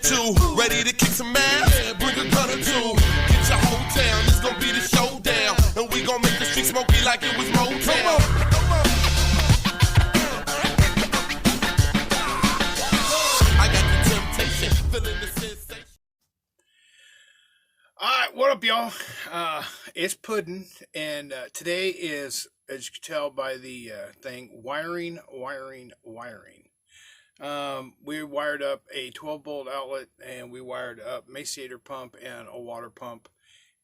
two, ready to kick some ass? Yeah, bring a gun or two. Get your whole town, it's gonna be the showdown. And we gonna make the street smoky like it was Motown. Come on, come on. I got the temptation, feeling the sensation. Alright, what up, y'all? It's Puddin', and today is, as you can tell by the thing, wiring. We wired up a 12-volt outlet, and we wired up maciator pump and a water pump.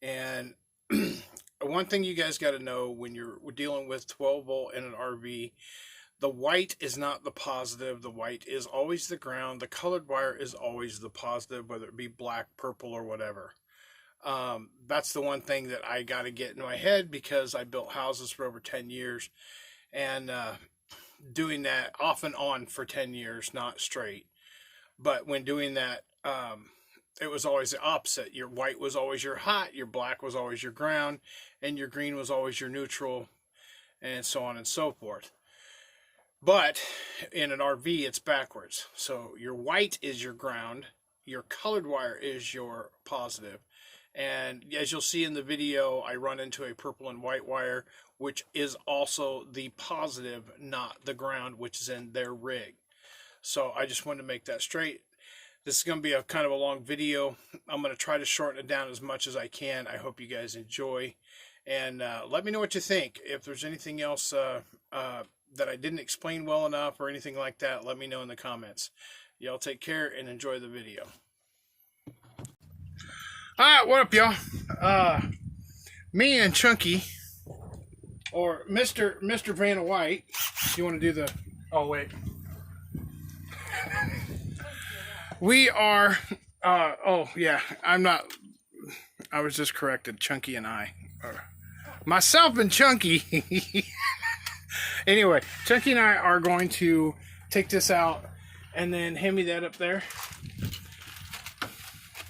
And one thing you guys got to know when you're dealing with 12-volt in an RV, the white is not the positive. The white is always the ground. The colored wire is always the positive, whether it be black, purple, or whatever. That's the one thing that I got to get in my head, because I built houses for over 10 years, and doing that off and on for 10 years, not straight. But when doing that, it was always the opposite. Your white was always your hot, your black was always your ground, and your green was always your neutral, and so on and so forth. But in an RV, it's backwards. So your white is your ground, your colored wire is your positive. And as you'll see in the video, I run into a purple and white wire, which is also the positive, not the ground, which is in their rig. So I just wanted to make that straight. This is going to be a kind of a long video. I'm going to try to shorten it down as much as I can. I hope you guys enjoy. And let me know what you think. If there's anything else that I didn't explain well enough or anything like that, let me know in the comments. Y'all take care and enjoy the video. Alright, what up, y'all? Me and Chunky, or Mr. Vanna White, you want to do the... Oh, wait. We are... oh, yeah, I'm not... I was just corrected. Chunky and I. Myself and Chunky. Anyway, Chunky and I are going to take this out and then hand me that up there.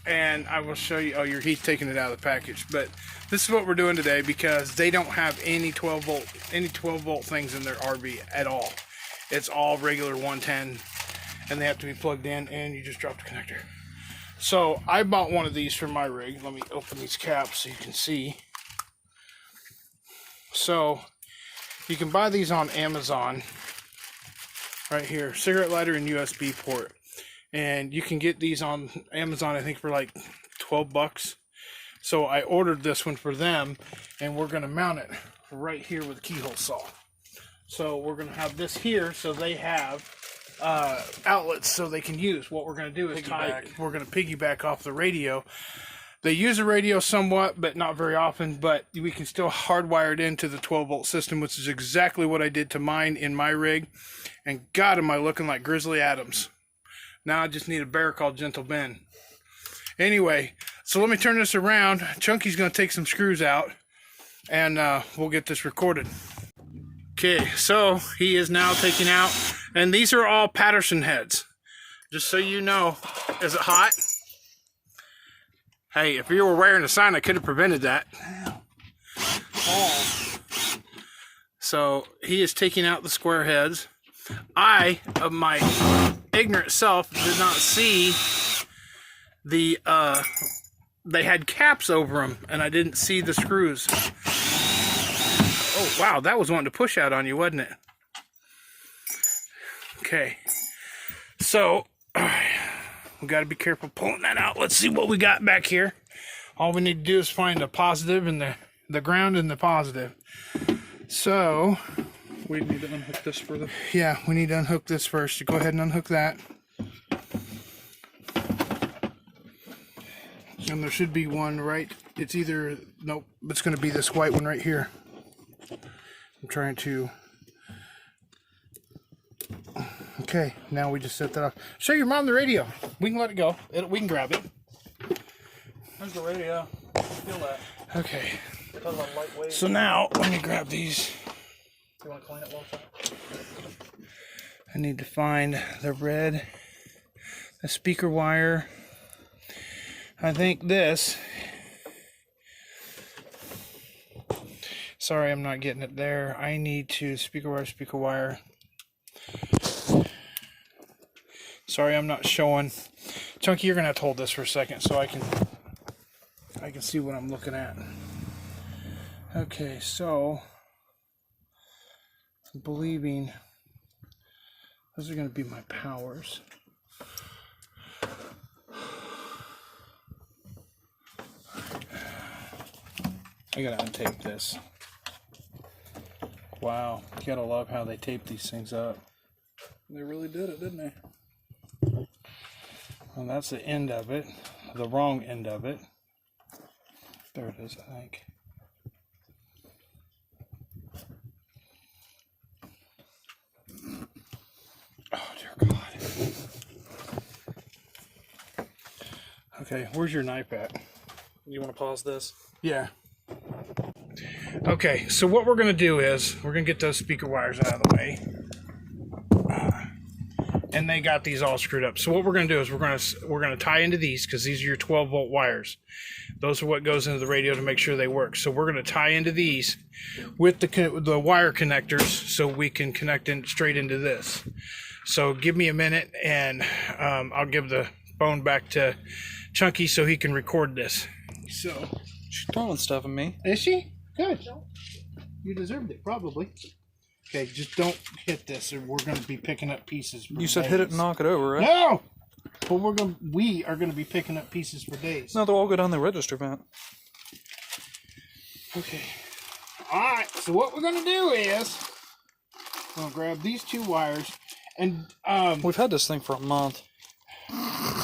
And I will show you. Oh, he's taking it out of the package. But this is what we're doing today, because they don't have any 12 volt things in their RV at all. It's all regular 110, and they have to be plugged in, and you just drop the connector. So I bought one of these for my rig. Let me open these caps so you can see. So you can buy these on Amazon. Right here, cigarette lighter and USB port. And you can get these on Amazon, I think, for like 12 bucks. So I ordered this one for them, and we're going to mount it right here with a keyhole saw. So we're going to have this here, so they have outlets so they can use. What we're going to do is we're going to piggyback off the radio. They use the radio somewhat, but not very often, but we can still hardwire it into the 12-volt system, which is exactly what I did to mine in my rig. And God, am I looking like Grizzly Adams. Now I just need a bear called Gentle Ben. Anyway, so let me turn this around. Chunky's going to take some screws out, and we'll get this recorded. Okay, so he is now taking out, and these are all Patterson heads. Just so you know. Is it hot? Hey, if you were wearing a sign, I could have prevented that. Oh. So he is taking out the square heads. I, of my ignorant self, did not see the they had caps over them, and I didn't see the screws. Oh wow, that was wanting to push out on you, wasn't it? Okay, so we got to be careful pulling that out. Let's see what we got back here. All we need to do is find the positive and the ground and the positive. So we need to unhook this for the... Yeah, we need to unhook this first. So go ahead and unhook that. And there should be one right... It's either... Nope, it's going to be this white one right here. I'm trying to... Okay, now we just set that off. Show your mom the radio. We can let it go. We can grab it. There's the radio. Feel that. Okay. So now, let me grab these. You want to clean it a little bit? I need to find the red, the speaker wire. I think this. Sorry, I'm not getting it there. I need to speaker wire. Sorry, I'm not showing. Chunky, you're gonna have to hold this for a second so I can see what I'm looking at. Okay, so I'm believing those are gonna be my powers. I gotta untape this. Wow, you gotta love how they tape these things up. They really did it, didn't they? And that's the end of it, the wrong end of it. There it is, I think. Oh, dear God. Okay, where's your knife at? You want to pause this? Yeah. Okay, so what we're going to do is we're going to get those speaker wires out of the way. And they got these all screwed up. So what we're going to do is we're going to tie into these because these are your 12-volt wires. Those are what goes into the radio to make sure they work. So we're going to tie into these with the wire connectors so we can connect in straight into this. So give me a minute and I'll give the phone back to Chunky so he can record this. So She's throwing stuff at me. is she? Good. You deserved it, probably. Okay, just don't hit this, or we're going to be picking up pieces. For You said days. hit it and knock it over, right? No, but we are going to be picking up pieces for days. No, they'll all go down the register vent. Okay. All right. So what we're going to do is we're going to grab these two wires, and We've had this thing for a month.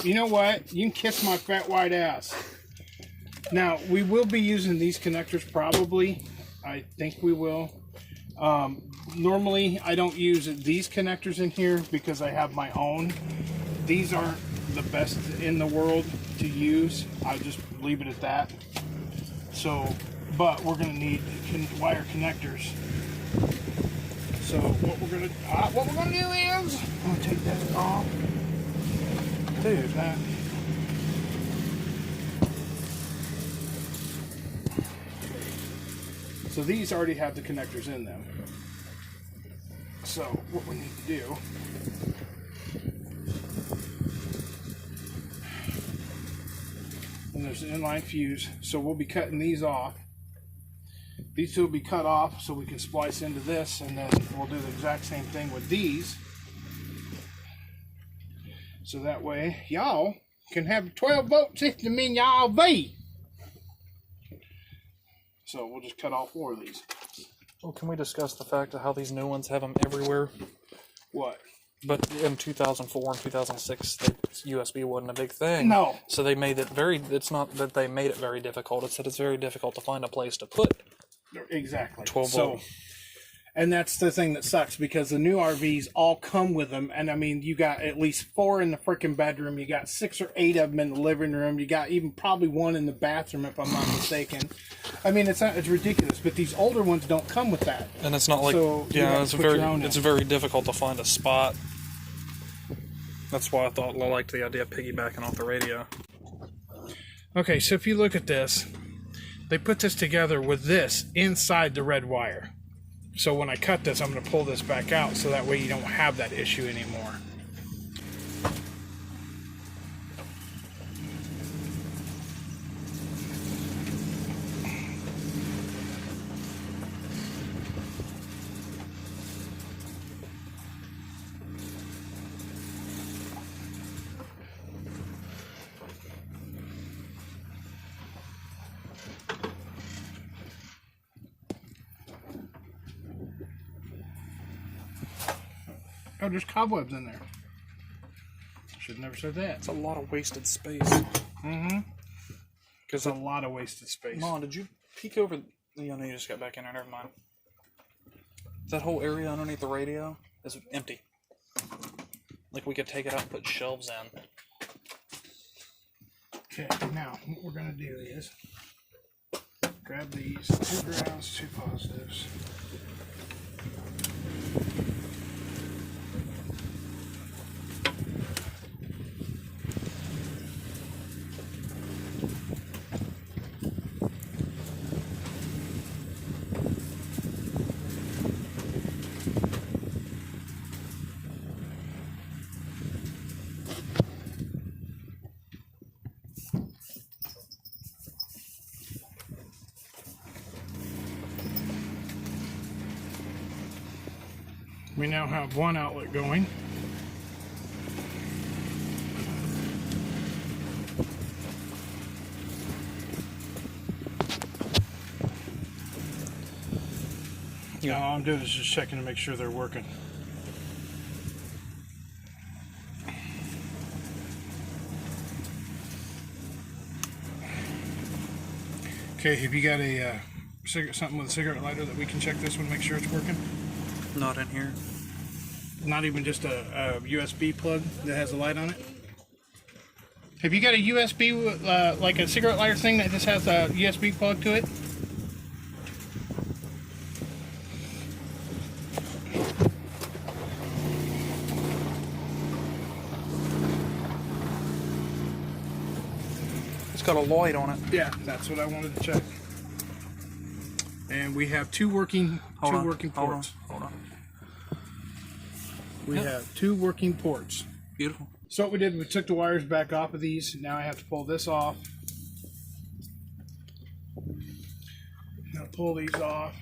you know what? You can kiss my fat white ass. Now we will be using these connectors probably. I think we will. Normally I don't use these connectors in here because I have my own. These aren't the best in the world to use. I just leave it at that. So, but we're gonna need wire connectors. So what we're gonna do is I'm gonna take that off. Dude, That. So these already have the connectors in them. So what we need to do and there's an inline fuse, so we'll be cutting these off. These two will be cut off so we can splice into this, and then we'll do the exact same thing with these. So that way y'all can have a 12-volt system in y'all V. So we'll just cut all 4 of these. well, can we discuss the fact of how these new ones have them everywhere? What? But in 2004 and 2006, USB wasn't a big thing. No. So they made it very, it's not that they made it very difficult, it's that it's very difficult to find a place to put Exactly. 12 So, volt. and that's the thing that sucks because the new RVs all come with them. And I mean, you got at least 4 in the freaking bedroom. You got 6 or 8 of them in the living room. You got even probably 1 in the bathroom, if I'm not mistaken. I mean, it's ridiculous. But these older ones don't come with that. And it's not like, So, you have it's to put your own it's in. very difficult to find a spot. That's why I liked the idea of piggybacking off the radio. Okay, so if you look at this, they put this together with this inside the red wire. So when I cut this, I'm going to pull this back out so that way you don't have that issue anymore. Oh, there's cobwebs in there. Should have never said that. It's a lot of wasted space. Mm-hmm. Because It's a lot of wasted space. Mom, did you peek over? You know, you just got back in there. Never mind. That whole area underneath the radio is empty. Like we could take it out and put shelves in. Okay, now what we're gonna do is grab these 2 grounds, 2 positives. We now have one outlet going. Yeah. All I'm doing is just checking to make sure they're working. Okay, have you got a something with a cigarette lighter that we can check this one to make sure it's working? Not in here. Not even just a USB plug that has a light on it? Have you got a USB, like a cigarette lighter thing that just has a USB plug to it? It's got a light on it. Yeah, that's what I wanted to check. And we have two working ports. Hold on. We have two working ports. Beautiful. So what we did, we took the wires back off of these. Now I have to pull this off. Now pull these off.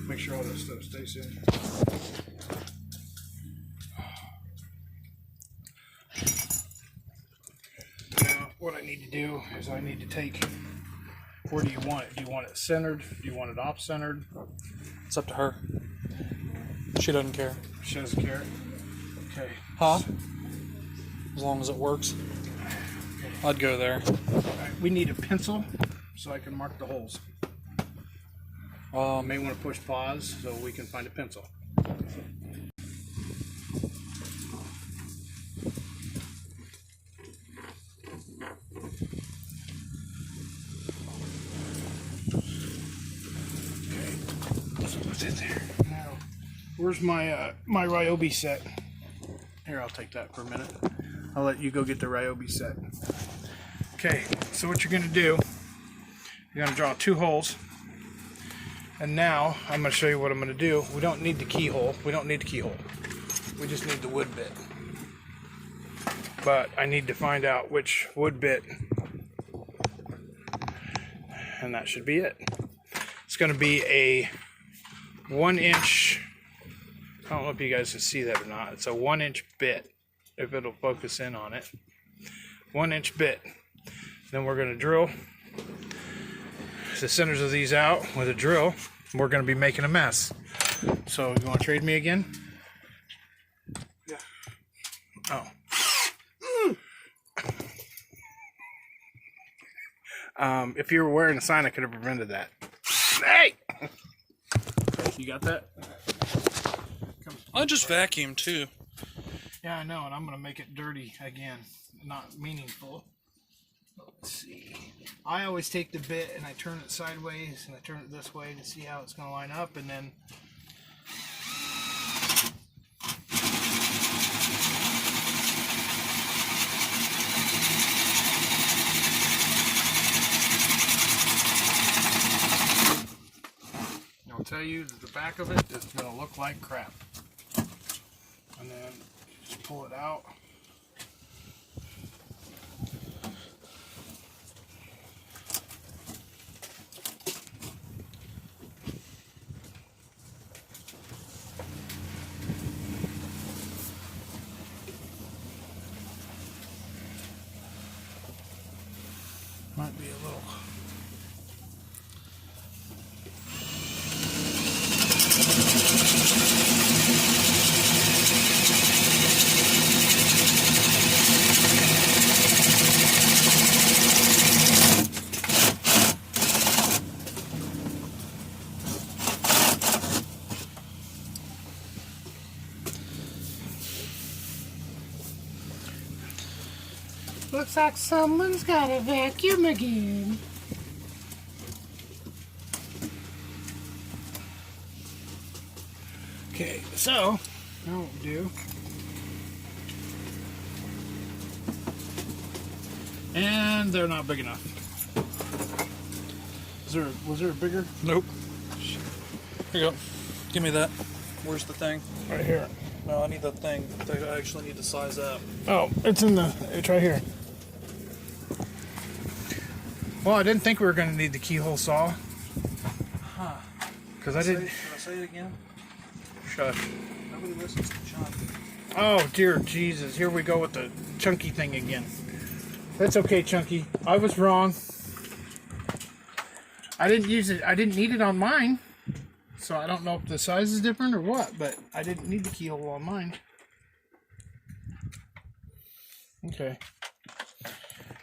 Make sure all this stuff stays in. Now what I need to do is I need to take, where do you want it? Do you want it centered? Do you want it off-centered? It's up to her. She doesn't care. She doesn't care. Okay. Huh? As long as it works. I'd go there. Alright, we need a pencil so I can mark the holes. May want to push pause so we can find a pencil. Okay, so what's in there? Now, where's my my Ryobi set? Here, I'll take that for a minute. I'll let you go get the Ryobi set. Okay, so what you're going to do, you're going to draw two holes. And now, I'm going to show you what I'm going to do. We don't need the keyhole. We don't need the keyhole. We just need the wood bit. But I need to find out which wood bit. And that should be it. It's going to be a 1-inch... I don't know if you guys can see that or not. It's a 1-inch bit, if it'll focus in on it. 1-inch bit. Then we're going to drill the centers of these out with a drill. We're going to be making a mess. So you want to trade me again? Yeah. Oh. If you were wearing a sign, I could have prevented that. Hey! You got that? I just vacuumed too. Yeah, I know, and I'm going to make it dirty again. Not meaningful. Let's see. I always take the bit and I turn it sideways and I turn it this way to see how it's going to line up, and then I'll tell you that the back of it is going to look like crap. And then just pull it out. Might be a little. Looks like someone's got a vacuum again. Okay, so now what we'll do. And they're not big enough. Was there a bigger? Nope. Here you go. Give me that. Where's the thing? Right here. No, I need that thing. I actually need to size up. Oh, it's right here. Well, I didn't think we were going to need the keyhole saw. Huh. Because I didn't. Should I say it again? hush. Nobody listens to John. Oh, dear Jesus. Here we go with the chunky thing again. That's okay, Chunky. I was wrong. I didn't use it. I didn't need it on mine. So I don't know if the size is different or what, but I didn't need the keyhole on mine. Okay.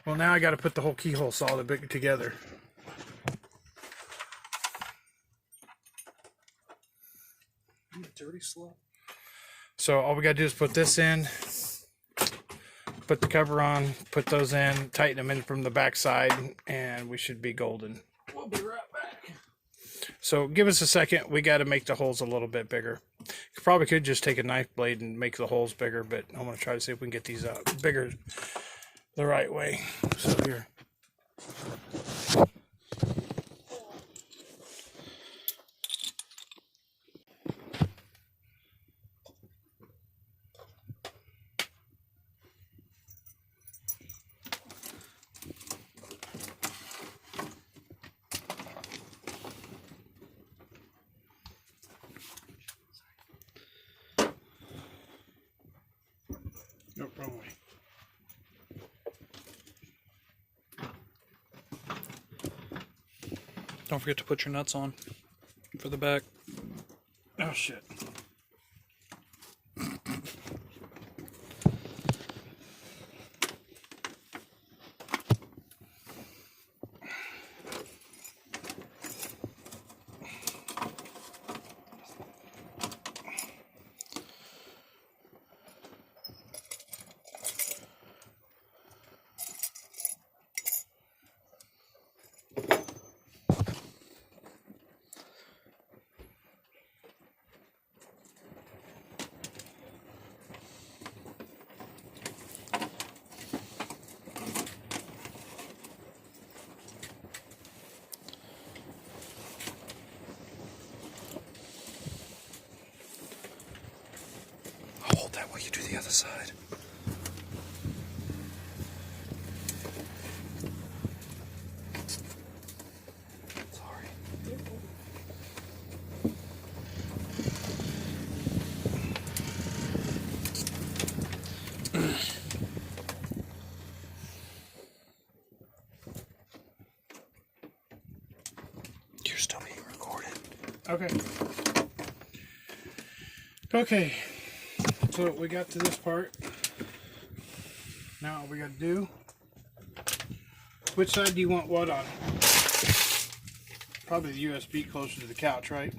Well, now I got to put the whole keyhole saw together. You dirty slut. So all we got to do is put this in, put the cover on, put those in, tighten them in from the back side, and we should be golden. We'll be right back. So give us a second. We got to make the holes a little bit bigger. You probably could just take a knife blade and make the holes bigger, but I'm going to try to see if we can get these bigger the right way. So here. Nope, wrong way. Don't forget to put your nuts on for the back. Oh, shit. Hold that while you do the other side. Sorry. You're still being recorded. Okay. Okay. So we got to this part. Now all we got to do. Which side do you want what on? Probably the USB closer to the couch, right?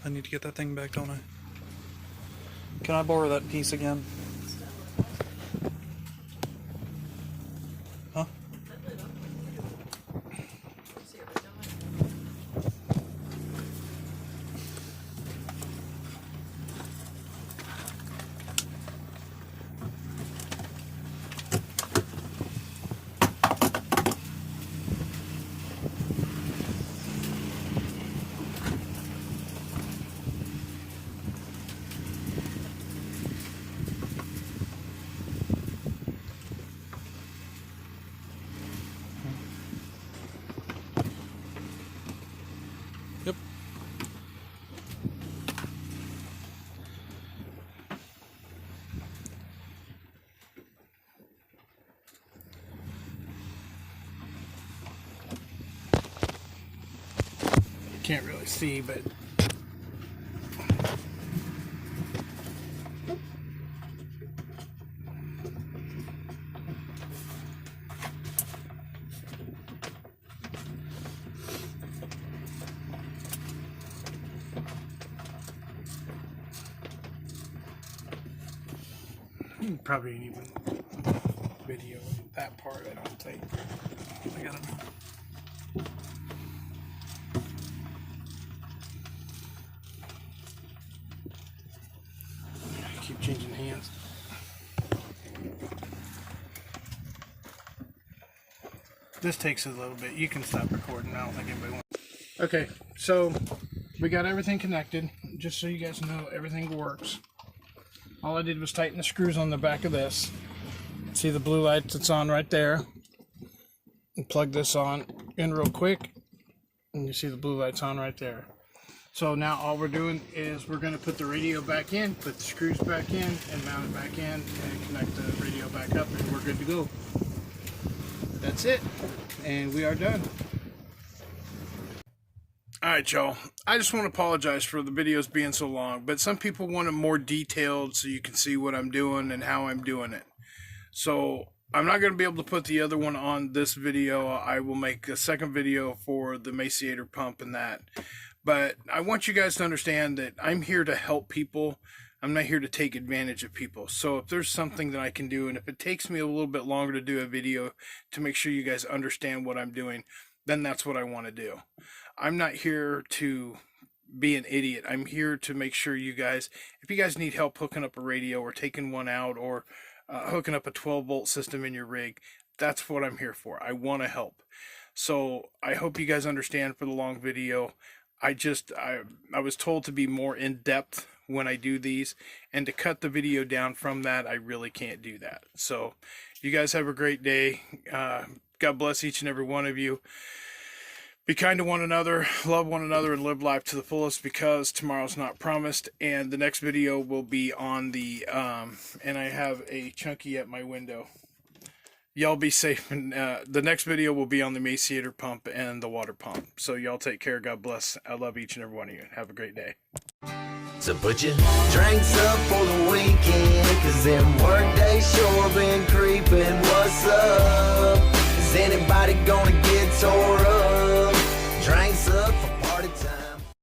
I need to get that thing back, don't I? Can I borrow that piece again? Huh? can't really see, but probably ain't even video that part, I don't think. I gotta keep changing hands. This takes a little bit. You can stop recording. I don't think anybody wants. Okay, so we got everything connected. Just so you guys know, everything works. All I did was tighten the screws on the back of this. See the blue light that's on right there? And plug this on in real quick. And you see the blue lights on right there. So now all we're doing is we're going to put the radio back in, put the screws back in, and mount it back in, and connect the radio back up, and we're good to go. That's it. And we are done. Alright, y'all. I just want to apologize for the videos being so long, but some people want them more detailed so you can see what I'm doing and how I'm doing it. So I'm not going to be able to put the other one on this video. I will make a second video for the Emaciator pump and that. But I want you guys to understand that I'm here to help people. I'm not here to take advantage of people. So if there's something that I can do, and if it takes me a little bit longer to do a video to make sure you guys understand what I'm doing, then that's what I want to do. I'm not here to be an idiot. I'm here to make sure you guys, if you guys need help hooking up a radio or taking one out or hooking up a 12-volt system in your rig, that's what I'm here for. I want to help. So I hope you guys understand for the long video. I was told to be more in-depth when I do these, and to cut the video down from that, I really can't do that. So you guys have a great day. God bless each and every one of you. Be kind to one another, love one another, and live life to the fullest, because tomorrow's not promised. And the next video will be on the, and I have a chunky at my window. Y'all be safe, and the next video will be on the Emaciator pump and the water pump. So y'all take care. God bless. I love each and every one of you. Have a great day. So put your drinks up for the weekend, 'cause them work days sure been creeping. What's up? Is anybody gonna get tore up?